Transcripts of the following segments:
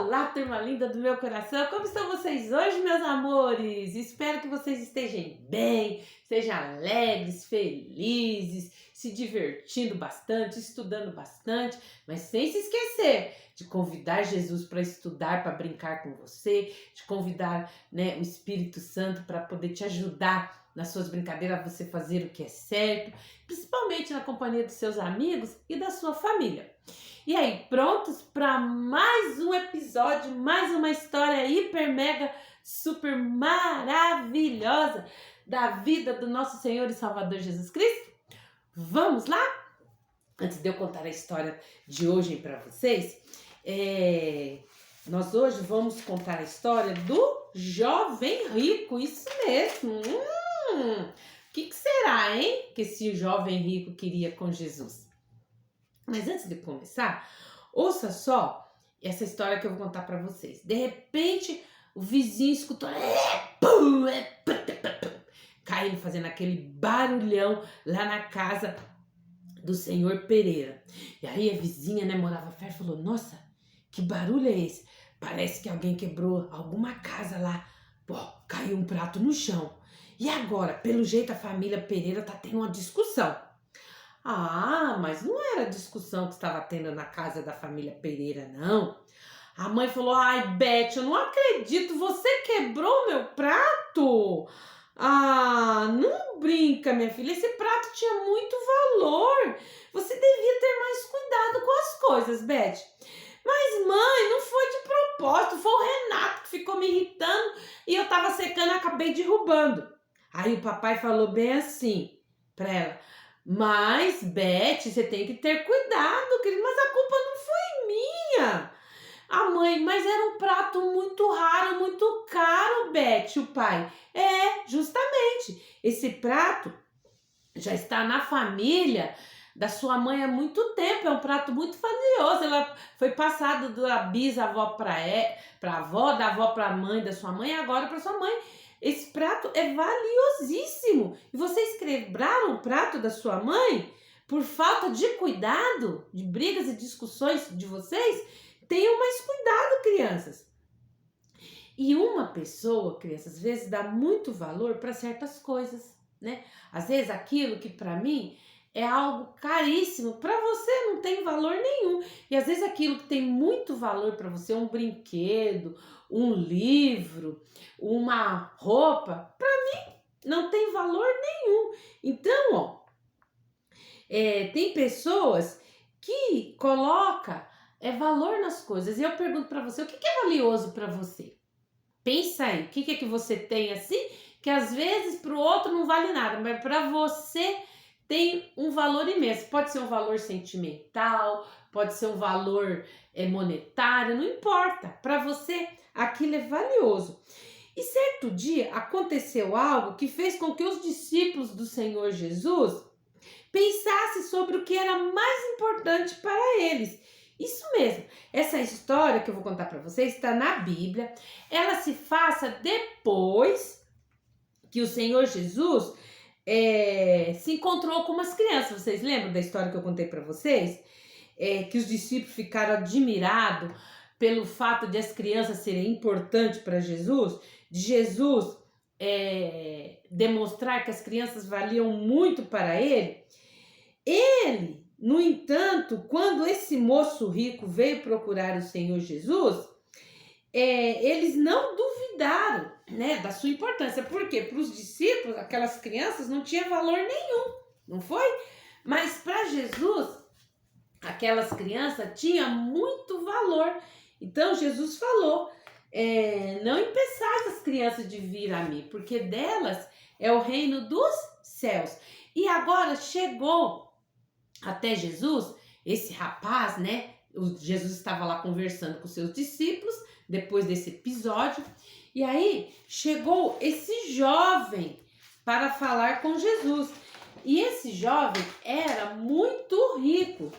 Olá, turma linda do meu coração, como estão vocês hoje, meus amores? Espero que vocês estejam bem, sejam alegres, felizes, se divertindo bastante, estudando bastante, mas sem se esquecer de convidar Jesus para estudar, para brincar com você, de convidar, né, o Espírito Santo para poder te ajudar nas suas brincadeiras a você fazer o que é certo, principalmente na companhia dos seus amigos e da sua família. E aí, prontos para mais um episódio, mais uma história hiper, mega, super maravilhosa da vida do nosso Senhor e Salvador Jesus Cristo? Vamos lá? Antes de eu contar a história de hoje para vocês, nós hoje vamos contar a história do jovem rico, isso mesmo. O que será, hein, que esse jovem rico queria com Jesus? Mas antes de começar, ouça só essa história que eu vou contar para vocês. De repente, o vizinho escutou caindo, fazendo aquele barulhão lá na casa do senhor Pereira. E aí a vizinha, né, morava perto, falou: nossa, que barulho é esse? Parece que alguém quebrou alguma casa lá. Pô, caiu um prato no chão. E agora, pelo jeito, a família Pereira tá tendo uma discussão. Ah, mas não era a discussão que estava tendo na casa da família Pereira, não. A mãe falou: ai, Beth, eu não acredito, você quebrou meu prato? Ah, não brinca, minha filha, esse prato tinha muito valor. Você devia ter mais cuidado com as coisas, Beth. Mas, mãe, não foi de propósito, foi o Renato que ficou me irritando e eu tava secando e acabei derrubando. Aí o papai falou bem assim pra ela: mas, Beth, você tem que ter cuidado, querido, mas a culpa não foi minha. A mãe: mas era um prato muito raro, muito caro, Beth. O pai: justamente, esse prato já está na família da sua mãe há muito tempo, é um prato muito valioso, ela foi passado da bisavó para a avó, da avó para a mãe da sua mãe e agora para sua mãe. Esse prato é valiosíssimo. E vocês quebraram o prato da sua mãe por falta de cuidado, de brigas e discussões de vocês? Tenham mais cuidado, crianças. E uma pessoa, crianças, às vezes dá muito valor para certas coisas, né? Às vezes aquilo que para mim é algo caríssimo, para você não tem valor nenhum. E às vezes aquilo que tem muito valor para você, um brinquedo, um livro, uma roupa, para mim não tem valor nenhum. Então, tem pessoas que colocam valor nas coisas. E eu pergunto para você, o que é valioso para você? Pensa aí, o que é que você tem assim, que às vezes para o outro não vale nada, mas para você tem um valor imenso. Pode ser um valor sentimental, pode ser um valor monetário, não importa. Para você, aquilo é valioso. E certo dia aconteceu algo que fez com que os discípulos do Senhor Jesus pensassem sobre o que era mais importante para eles. Isso mesmo, essa história que eu vou contar para vocês está na Bíblia. Ela se passa depois que o Senhor Jesus se encontrou com umas crianças. Vocês lembram da história que eu contei para vocês? Que os discípulos ficaram admirados pelo fato de as crianças serem importantes para Jesus, de Jesus demonstrar que as crianças valiam muito para ele. No entanto, quando esse moço rico veio procurar o Senhor Jesus, eles não duvidaram, né, da sua importância. Por quê? Para os discípulos, aquelas crianças não tinham valor nenhum, não foi? Mas para Jesus, aquelas crianças tinham muito valor. Então Jesus falou: não impeçais as crianças de vir a mim, porque delas é o reino dos céus. E agora chegou até Jesus esse rapaz, né? Jesus estava lá conversando com seus discípulos depois desse episódio, e aí chegou esse jovem para falar com Jesus. E esse jovem era muito rico.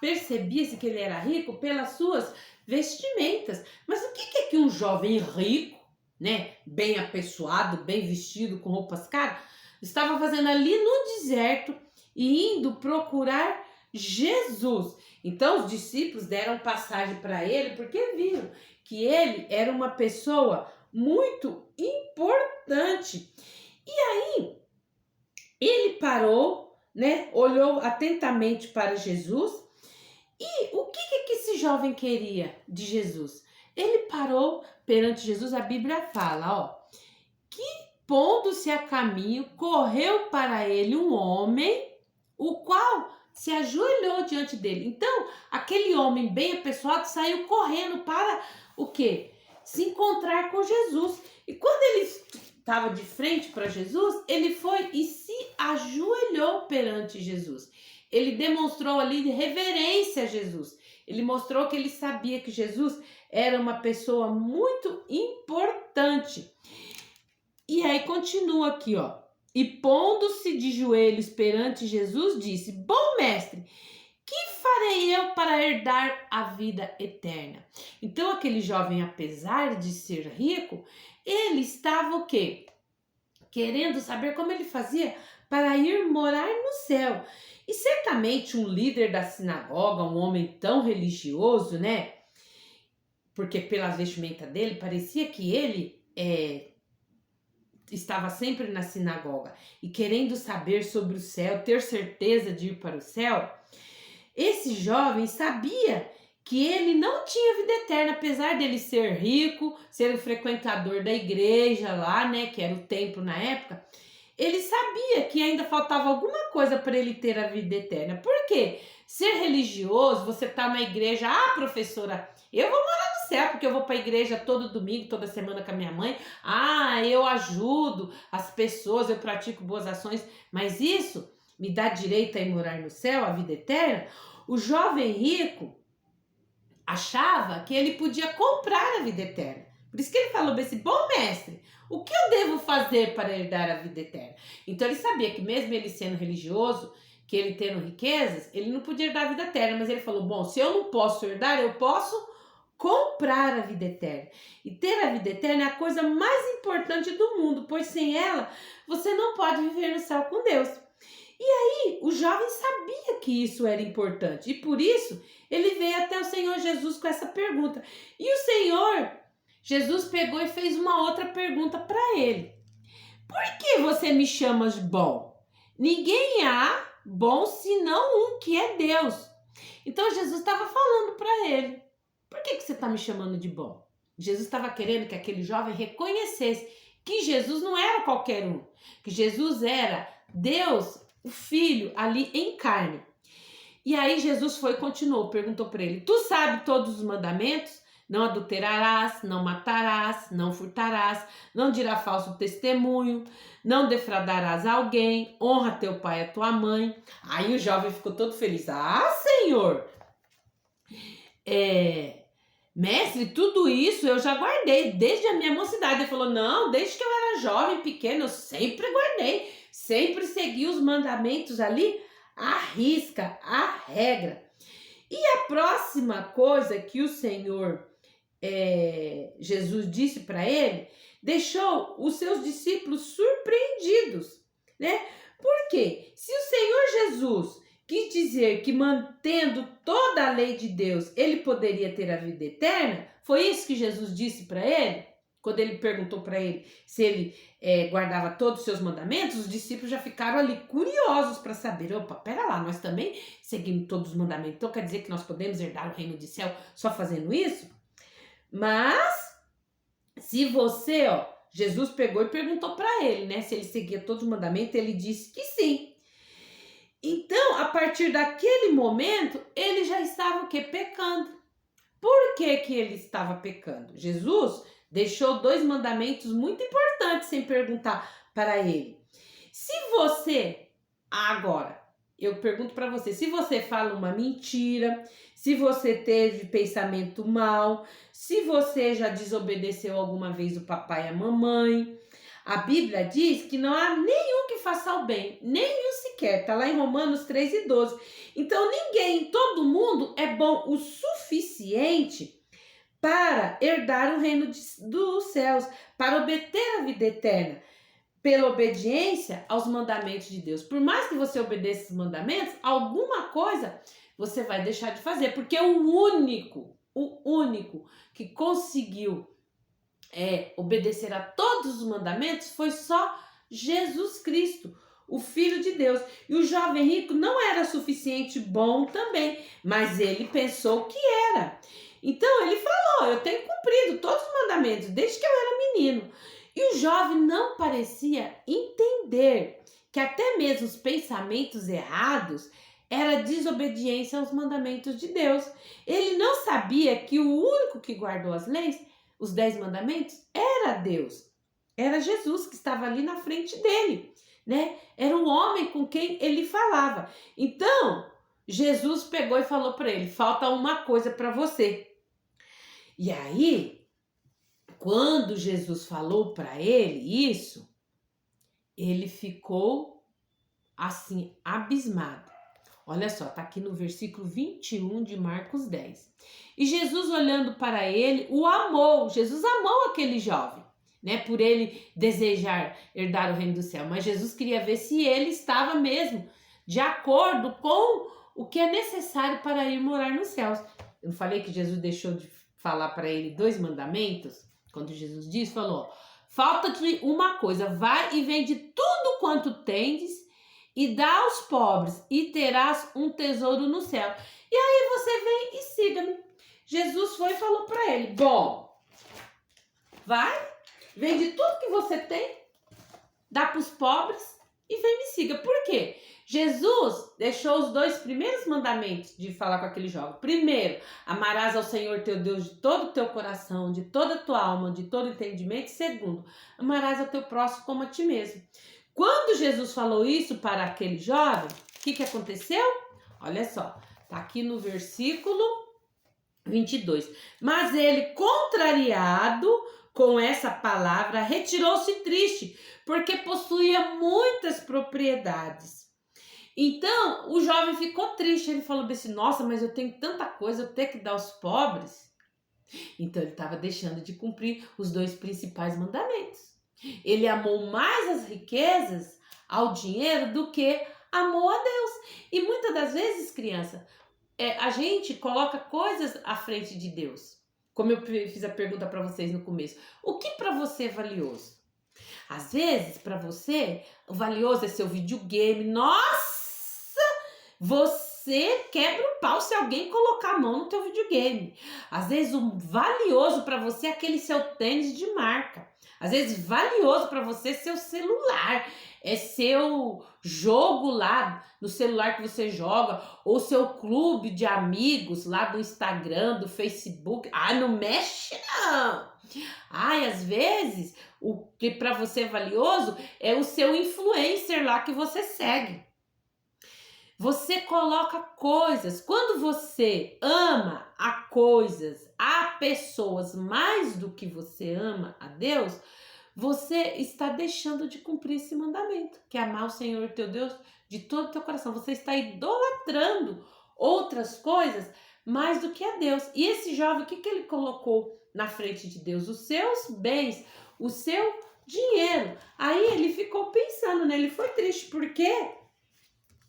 Percebia-se que ele era rico pelas suas vestimentas. Mas o que é que um jovem rico, né, bem apessoado, bem vestido, com roupas caras, estava fazendo ali no deserto e indo procurar Jesus? Então os discípulos deram passagem para ele porque viram que ele era uma pessoa muito importante. E aí ele parou, né? Olhou atentamente para Jesus. E o que esse jovem queria de Jesus? Ele parou perante Jesus, a Bíblia fala, ó, que pondo-se a caminho, correu para ele um homem, o qual se ajoelhou diante dele. Então, aquele homem bem apessoado saiu correndo para o quê? Se encontrar com Jesus. E quando ele estava de frente para Jesus, ele foi e se ajoelhou perante Jesus. Ele demonstrou ali reverência a Jesus. Ele mostrou que ele sabia que Jesus era uma pessoa muito importante. E aí continua aqui, ó. E pondo-se de joelhos perante Jesus, disse: Bom mestre, que farei eu para herdar a vida eterna? Então aquele jovem, apesar de ser rico, ele estava o quê? Querendo saber como ele fazia para ir morar no céu. E certamente um líder da sinagoga, um homem tão religioso, né? Porque pela vestimenta dele, parecia que ele estava sempre na sinagoga e querendo saber sobre o céu, ter certeza de ir para o céu. Esse jovem sabia que ele não tinha vida eterna, apesar dele ser rico, ser o frequentador da igreja lá, né, que era o templo na época. Ele sabia que ainda faltava alguma coisa para ele ter a vida eterna. Por quê? Ser religioso, você tá na igreja, professora, eu vou morar no céu, porque eu vou para a igreja todo domingo, toda semana com a minha mãe. Eu ajudo as pessoas, eu pratico boas ações, mas isso me dá direito a ir morar no céu, a vida eterna? O jovem rico achava que ele podia comprar a vida eterna. Por isso que ele falou assim: bom mestre, o que eu devo fazer para herdar a vida eterna? Então ele sabia que mesmo ele sendo religioso, que ele tendo riquezas, ele não podia herdar a vida eterna. Mas ele falou: bom, se eu não posso herdar, eu posso comprar a vida eterna. E ter a vida eterna é a coisa mais importante do mundo, pois sem ela, você não pode viver no céu com Deus. E aí, o jovem sabia que isso era importante. E por isso, ele veio até o Senhor Jesus com essa pergunta. E o Senhor Jesus pegou e fez uma outra pergunta para ele. Por que você me chamas bom? Ninguém há bom senão um, que é Deus. Então Jesus estava falando para ele: por que você está me chamando de bom? Jesus estava querendo que aquele jovem reconhecesse que Jesus não era qualquer um, que Jesus era Deus, o Filho, ali em carne. E aí Jesus foi e continuou, perguntou para ele: tu sabe todos os mandamentos? Não adulterarás, não matarás, não furtarás, não dirás falso testemunho, não defraudarás alguém, honra teu pai e a tua mãe. Aí o jovem ficou todo feliz: Senhor, mestre, tudo isso eu já guardei desde a minha mocidade. Ele falou: não, desde que eu era jovem, pequeno, eu sempre guardei, sempre segui os mandamentos ali, à risca, à regra. E a próxima coisa que o Senhor Jesus disse para ele, deixou os seus discípulos surpreendidos, né? Por quê? Se o Senhor Jesus quis dizer que mantendo toda a lei de Deus, ele poderia ter a vida eterna, foi isso que Jesus disse para ele? Quando ele perguntou para ele se ele guardava todos os seus mandamentos, os discípulos já ficaram ali curiosos para saber: opa, pera lá, nós também seguimos todos os mandamentos, então quer dizer que nós podemos herdar o reino de céu só fazendo isso? Mas, se você, Jesus pegou e perguntou para ele, né, se ele seguia todos os mandamentos, ele disse que sim. Então, a partir daquele momento, ele já estava o quê? Pecando. Por que que ele estava pecando? Jesus deixou 2 mandamentos muito importantes sem perguntar para ele. Se você, agora, eu pergunto para você, se você fala uma mentira, se você teve pensamento mau, se você já desobedeceu alguma vez o papai e a mamãe, a Bíblia diz que não há nenhum que faça o bem, nenhum sequer, está lá em Romanos 3:12. Então ninguém, todo mundo é bom o suficiente para herdar o reino dos céus, para obter a vida eterna, pela obediência aos mandamentos de Deus. Por mais que você obedeça os mandamentos, alguma coisa você vai deixar de fazer, porque o único que conseguiu obedecer a todos os mandamentos foi só Jesus Cristo, o Filho de Deus. E o jovem rico não era suficiente bom também, mas ele pensou que era. Então ele falou: eu tenho cumprido todos os mandamentos desde que eu era menino. E o jovem não parecia entender que até mesmo os pensamentos errados era desobediência aos mandamentos de Deus. Ele não sabia que o único que guardou as leis, os 10 mandamentos, era Deus. Era Jesus que estava ali na frente dele, né? Era o homem com quem ele falava. Então, Jesus pegou e falou para ele: falta uma coisa para você. E aí, quando Jesus falou para ele isso, ele ficou assim, abismado. Olha só, tá aqui no versículo 21 de Marcos 10. E Jesus, olhando para ele, o amou. Jesus amou aquele jovem, né? Por ele desejar herdar o reino do céu. Mas Jesus queria ver se ele estava mesmo de acordo com o que é necessário para ir morar nos céus. Eu não falei que Jesus deixou de falar para ele 2 mandamentos? Quando Jesus disse, falou: falta-te uma coisa, vai e vende tudo quanto tendes e dá aos pobres, e terás um tesouro no céu. E aí você vem e siga-me. Jesus foi e falou para ele: bom, vai, vende tudo que você tem, dá para os pobres e vem me siga. Por quê? Jesus deixou os 2 primeiros mandamentos de falar com aquele jovem. Primeiro, amarás ao Senhor teu Deus de todo o teu coração, de toda a tua alma, de todo entendimento. Segundo, amarás ao teu próximo como a ti mesmo. Quando Jesus falou isso para aquele jovem, o que aconteceu? Olha só, tá aqui no versículo 22. Mas ele, contrariado com essa palavra, retirou-se triste, porque possuía muitas propriedades. Então, o jovem ficou triste. Ele falou assim: nossa, mas eu tenho tanta coisa, eu tenho que dar aos pobres. Então, ele estava deixando de cumprir os 2 principais mandamentos. Ele amou mais as riquezas ao dinheiro do que amou a Deus. E muitas das vezes, criança, a gente coloca coisas à frente de Deus. Como eu fiz a pergunta para vocês no começo. O que para você é valioso? Às vezes, para você, o valioso é seu videogame. Nossa! Você quebra o pau se alguém colocar a mão no teu videogame. Às vezes, o valioso para você é aquele seu tênis de marca. Às vezes, valioso para você é seu celular, é seu jogo lá no celular que você joga, ou seu clube de amigos lá do Instagram, do Facebook. Ah, não mexe não! Ai, às vezes, o que para você é valioso é o seu influencer lá que você segue. Você coloca coisas, quando você ama a coisas, a pessoas mais do que você ama a Deus, você está deixando de cumprir esse mandamento, que é amar o Senhor teu Deus de todo o teu coração. Você está idolatrando outras coisas mais do que a Deus. E esse jovem, o que ele colocou na frente de Deus? Os seus bens, o seu dinheiro. Aí ele ficou pensando, né? Ele foi triste, porque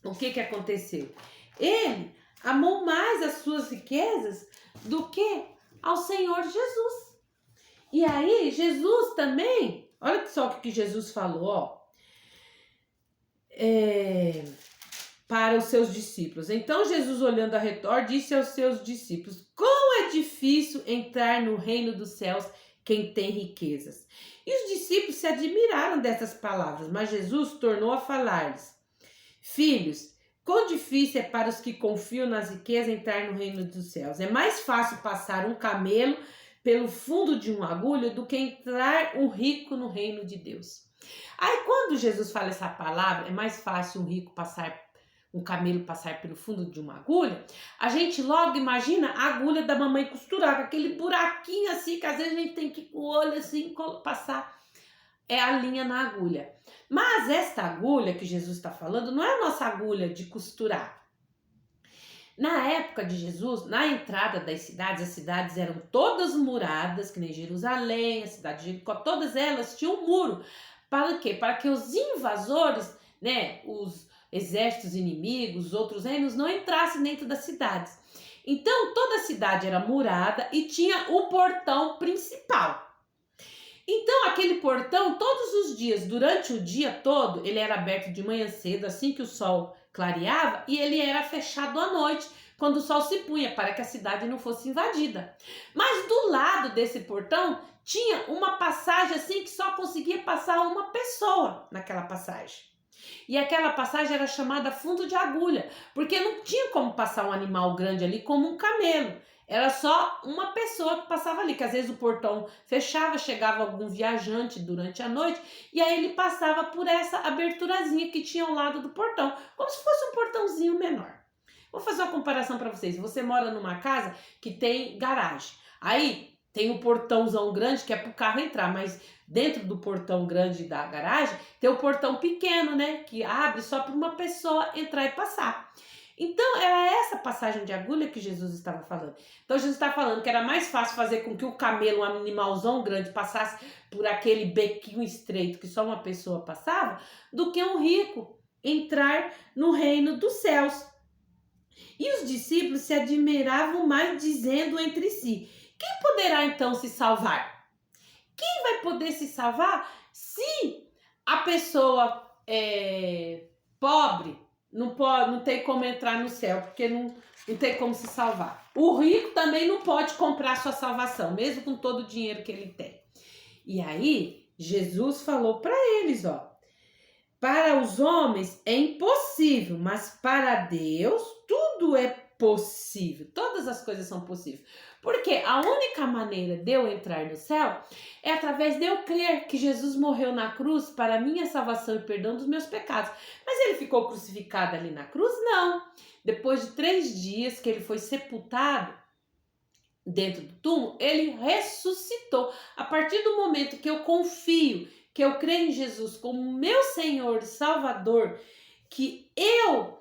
o que aconteceu? Ele amou mais as suas riquezas do que ao Senhor Jesus. E aí, Jesus também, olha só o que Jesus falou, ó. Para os seus discípulos. Então, Jesus, olhando ao redor, disse aos seus discípulos: quão é difícil entrar no reino dos céus quem tem riquezas. E os discípulos se admiraram dessas palavras, mas Jesus tornou a falar-lhes: filhos, quão difícil é para os que confiam nas riquezas entrar no reino dos céus. É mais fácil passar um camelo pelo fundo de uma agulha do que entrar um rico no reino de Deus. Aí quando Jesus fala essa palavra, é mais fácil um camelo passar pelo fundo de uma agulha, a gente logo imagina a agulha da mamãe costurar, com aquele buraquinho assim, que às vezes a gente tem que ir com o olho assim, passar a linha na agulha. Mas esta agulha que Jesus está falando não é a nossa agulha de costurar. Na época de Jesus, na entrada das cidades, as cidades eram todas muradas, que nem Jerusalém, a cidade de Jericó, todas elas tinham um muro. Para quê? Para que os invasores, né, os exércitos inimigos, outros reinos, não entrassem dentro das cidades. Então, toda a cidade era murada e tinha o portão principal. Então, aquele portão, todos os dias, durante o dia todo, ele era aberto de manhã cedo, assim que o sol clareava, e ele era fechado à noite, quando o sol se punha, para que a cidade não fosse invadida. Mas do lado desse portão, tinha uma passagem assim que só conseguia passar uma pessoa naquela passagem. E aquela passagem era chamada fundo de agulha, porque não tinha como passar um animal grande ali como um camelo. Era só uma pessoa que passava ali, que às vezes o portão fechava, chegava algum viajante durante a noite, e aí ele passava por essa aberturazinha que tinha ao lado do portão, como se fosse um portãozinho menor. Vou fazer uma comparação para vocês. Você mora numa casa que tem garagem. Aí tem um portãozão grande que é para o carro entrar, mas dentro do portão grande da garagem tem o portão pequeno, né? Que abre só para uma pessoa entrar e passar. Então, era essa passagem de agulha que Jesus estava falando. Então, Jesus está falando que era mais fácil fazer com que o camelo, um animalzão grande, passasse por aquele bequinho estreito que só uma pessoa passava, do que um rico entrar no reino dos céus. E os discípulos se admiravam mais, dizendo entre si: quem poderá então se salvar? Quem vai poder se salvar se a pessoa pobre não tem como entrar no céu, porque não tem como se salvar? O rico também não pode comprar sua salvação, mesmo com todo o dinheiro que ele tem. E aí, Jesus falou para eles, para os homens é impossível, mas para Deus tudo é possível. Todas as coisas são possíveis. Porque a única maneira de eu entrar no céu é através de eu crer que Jesus morreu na cruz para a minha salvação e perdão dos meus pecados. Mas ele ficou crucificado ali na cruz? Não. Depois de 3 dias que ele foi sepultado dentro do túmulo, ele ressuscitou. A partir do momento que eu confio, que eu creio em Jesus como meu Senhor e Salvador, que eu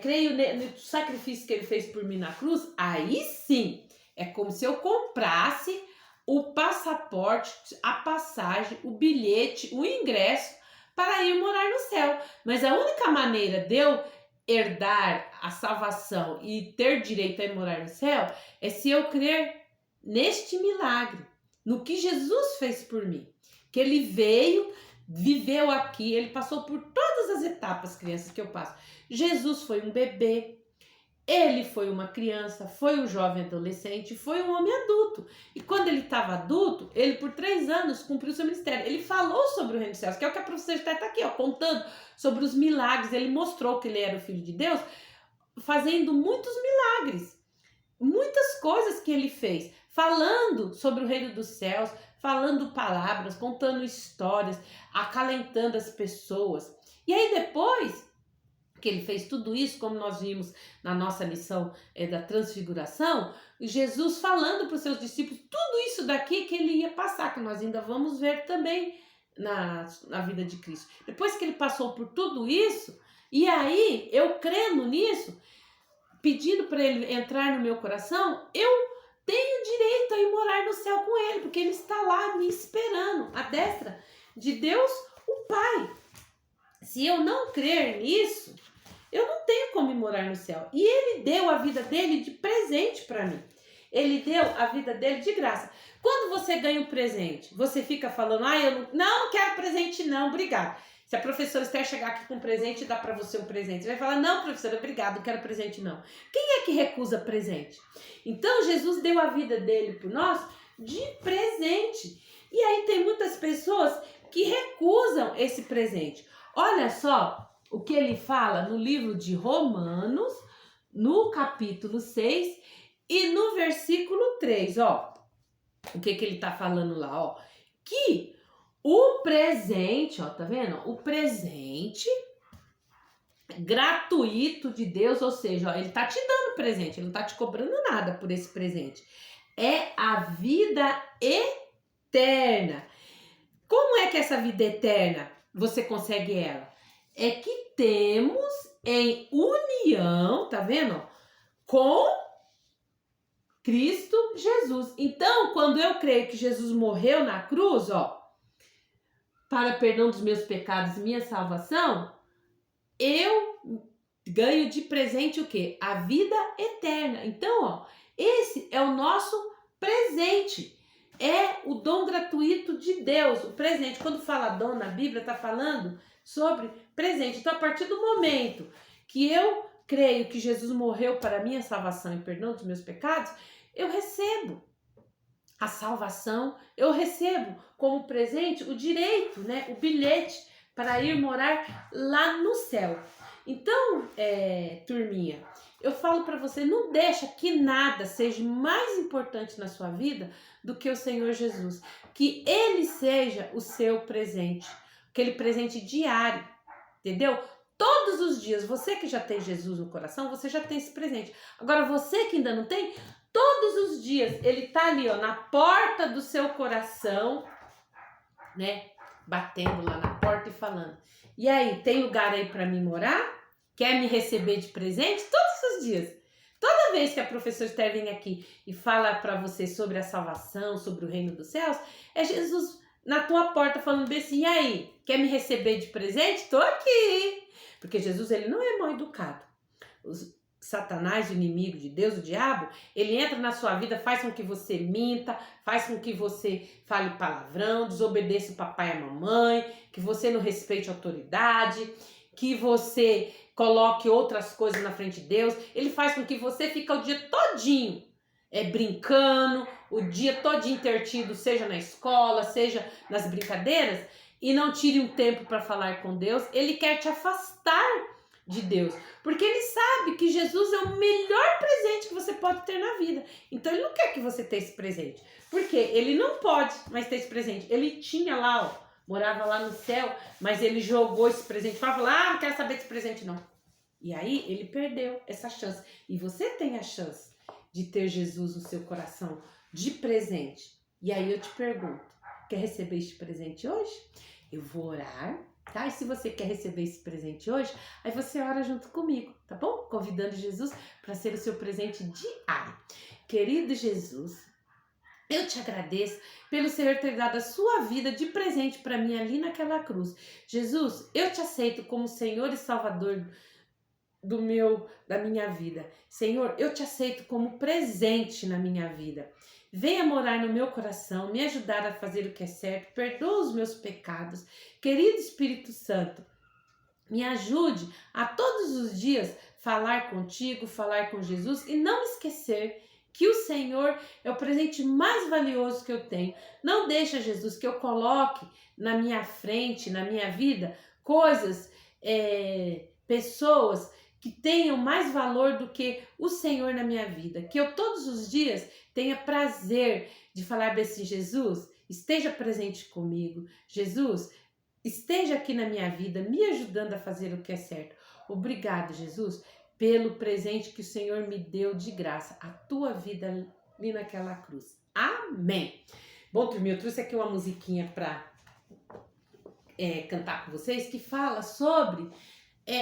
creio no sacrifício que ele fez por mim na cruz, aí sim, é como se eu comprasse o passaporte, a passagem, o bilhete, o ingresso para ir morar no céu. Mas a única maneira de eu herdar a salvação e ter direito a ir morar no céu é se eu crer neste milagre, no que Jesus fez por mim. Que ele veio, viveu aqui, ele passou por todas as etapas, crianças, que eu passo. Jesus foi um bebê, ele foi uma criança, foi um jovem adolescente, foi um homem adulto. E quando ele estava adulto, ele por 3 anos cumpriu seu ministério. Ele falou sobre o reino dos céus, que é o que a professora está aqui, contando sobre os milagres. Ele mostrou que ele era o Filho de Deus, fazendo muitos milagres, muitas coisas que ele fez, falando sobre o reino dos céus, falando palavras, contando histórias, acalentando as pessoas. E aí depois que ele fez tudo isso, como nós vimos na nossa lição da transfiguração, Jesus falando para os seus discípulos tudo isso daqui que ele ia passar, que nós ainda vamos ver também na vida de Cristo. Depois que ele passou por tudo isso, e aí eu crendo nisso, pedindo para ele entrar no meu coração, eu tenho direito a ir morar no céu com ele, porque ele está lá me esperando, à destra de Deus, o Pai. Se eu não crer nisso, eu não tenho como ir morar no céu. E ele deu a vida dele de presente para mim. Ele deu a vida dele de graça. Quando você ganha um presente, você fica falando, eu não quero presente não, obrigado. Se a professora Esther chegar aqui com um presente e dar para você um presente, você vai falar, não, professora, obrigado, não quero presente não. Quem é que recusa presente? Então, Jesus deu a vida dele por nós de presente. E aí tem muitas pessoas que recusam esse presente. Olha só o que ele fala no livro de Romanos, no capítulo 6 e no versículo 3, o que ele tá falando lá, que o presente, tá vendo? O presente gratuito de Deus, ou seja, ele tá te dando presente, ele não tá te cobrando nada por esse presente. É a vida eterna. Como é que essa vida eterna você consegue ela? É que temos em união, tá vendo? Com Cristo Jesus. Então, quando eu creio que Jesus morreu na cruz, para perdão dos meus pecados e minha salvação, eu ganho de presente o quê? A vida eterna. Então, ó, esse é o nosso presente. É o dom gratuito de Deus, o presente. Quando fala dom na Bíblia, está falando sobre presente. Então, a partir do momento que eu creio que Jesus morreu para a minha salvação e perdão dos meus pecados, eu recebo a salvação, eu recebo como presente o direito, né, o bilhete para ir morar lá no céu. Então, turminha, eu falo para você, não deixa que nada seja mais importante na sua vida do que o Senhor Jesus. Que Ele seja o seu presente, aquele presente diário, entendeu? Todos os dias, você que já tem Jesus no coração, você já tem esse presente. Agora, você que ainda não tem, todos os dias, Ele tá ali, ó, na porta do seu coração, né? Batendo lá na porta e falando: e aí, tem lugar aí para mim morar? Quer me receber de presente? Todos os dias. Toda vez que a professora Esther vem aqui e fala para você sobre a salvação, sobre o reino dos céus, é Jesus na tua porta falando bem assim: e aí, quer me receber de presente? Tô aqui. Porque Jesus, ele não é mal educado. Satanás, o inimigo de Deus, o diabo, ele entra na sua vida, faz com que você minta, faz com que você fale palavrão, desobedeça o papai e a mamãe, que você não respeite a autoridade, que você coloque outras coisas na frente de Deus. Ele faz com que você fique o dia todinho brincando, o dia todinho intertido, seja na escola, seja nas brincadeiras, e não tire um tempo para falar com Deus. Ele quer te afastar de Deus, porque ele sabe que Jesus é o melhor presente que você pode ter na vida. Então ele não quer que você tenha esse presente, porque ele não pode mais ter esse presente. Ele tinha lá, ó, morava lá no céu, mas ele jogou esse presente fora, falou: não quero saber desse presente não. E aí ele perdeu essa chance. E você tem a chance de ter Jesus no seu coração de presente. E aí eu te pergunto, quer receber este presente hoje? Eu vou orar, tá? E se você quer receber esse presente hoje, aí você ora junto comigo, tá bom? Convidando Jesus para ser o seu presente diário. Querido Jesus, eu te agradeço pelo Senhor ter dado a sua vida de presente para mim ali naquela cruz. Jesus, eu te aceito como Senhor e Salvador da minha vida. Senhor, eu te aceito como presente na minha vida. Venha morar no meu coração, me ajudar a fazer o que é certo, perdoa os meus pecados. Querido Espírito Santo, me ajude a todos os dias falar contigo, falar com Jesus e não esquecer que o Senhor é o presente mais valioso que eu tenho. Não deixa, Jesus, que eu coloque na minha frente, na minha vida, coisas, pessoas que tenham mais valor do que o Senhor na minha vida. Que eu todos os dias tenha prazer de falar bem assim: Jesus, esteja presente comigo. Jesus, esteja aqui na minha vida, me ajudando a fazer o que é certo. Obrigado, Jesus, pelo presente que o Senhor me deu de graça, a tua vida ali naquela cruz. Amém. Bom, turminha, eu trouxe aqui uma musiquinha para cantar com vocês, que fala sobre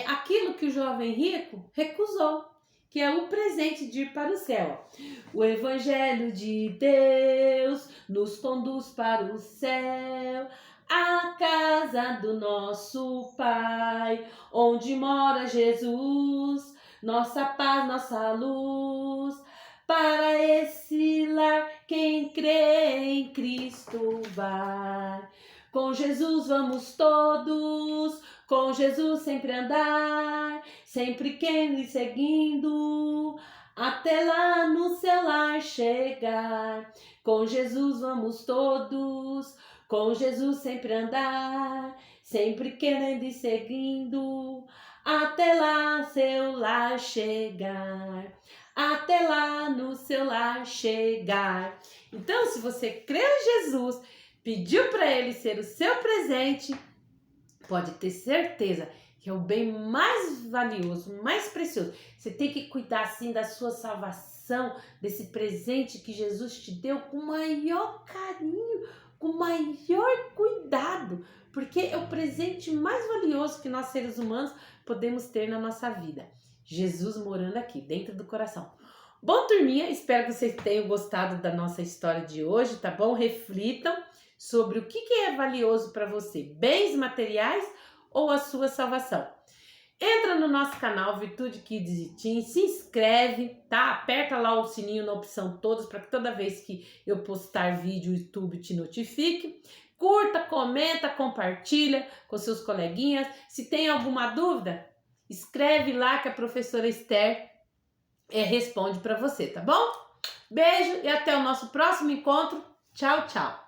aquilo que o jovem rico recusou, que é o presente de ir para o céu. O Evangelho de Deus nos conduz para o céu, a casa do nosso Pai, onde mora Jesus, nossa paz, nossa luz. Para esse lar, quem crê em Cristo vai. Com Jesus vamos todos, com Jesus sempre andar, sempre quem lhe seguindo, até lá no céu lar chegar. Com Jesus vamos todos, com Jesus sempre andar, sempre querendo e seguindo, até lá seu lar chegar, até lá no seu lar chegar. Então, se você crê em Jesus, pediu para ele ser o seu presente, pode ter certeza que é o bem mais valioso, mais precioso. Você tem que cuidar assim da sua salvação, desse presente que Jesus te deu com maior carinho, com maior cuidado, porque é o presente mais valioso que nós seres humanos podemos ter na nossa vida. Jesus morando aqui dentro do coração. Bom, turminha, espero que vocês tenham gostado da nossa história de hoje, tá bom? Reflitam sobre o que é valioso para você, bens materiais ou a sua salvação. Entra no nosso canal Virtude Kids e Teen, se inscreve, tá? Aperta lá o sininho na opção todas para que toda vez que eu postar vídeo o YouTube te notifique. Curta, comenta, compartilha com seus coleguinhas. Se tem alguma dúvida, escreve lá que a professora Esther responde para você, tá bom? Beijo e até o nosso próximo encontro. Tchau, tchau!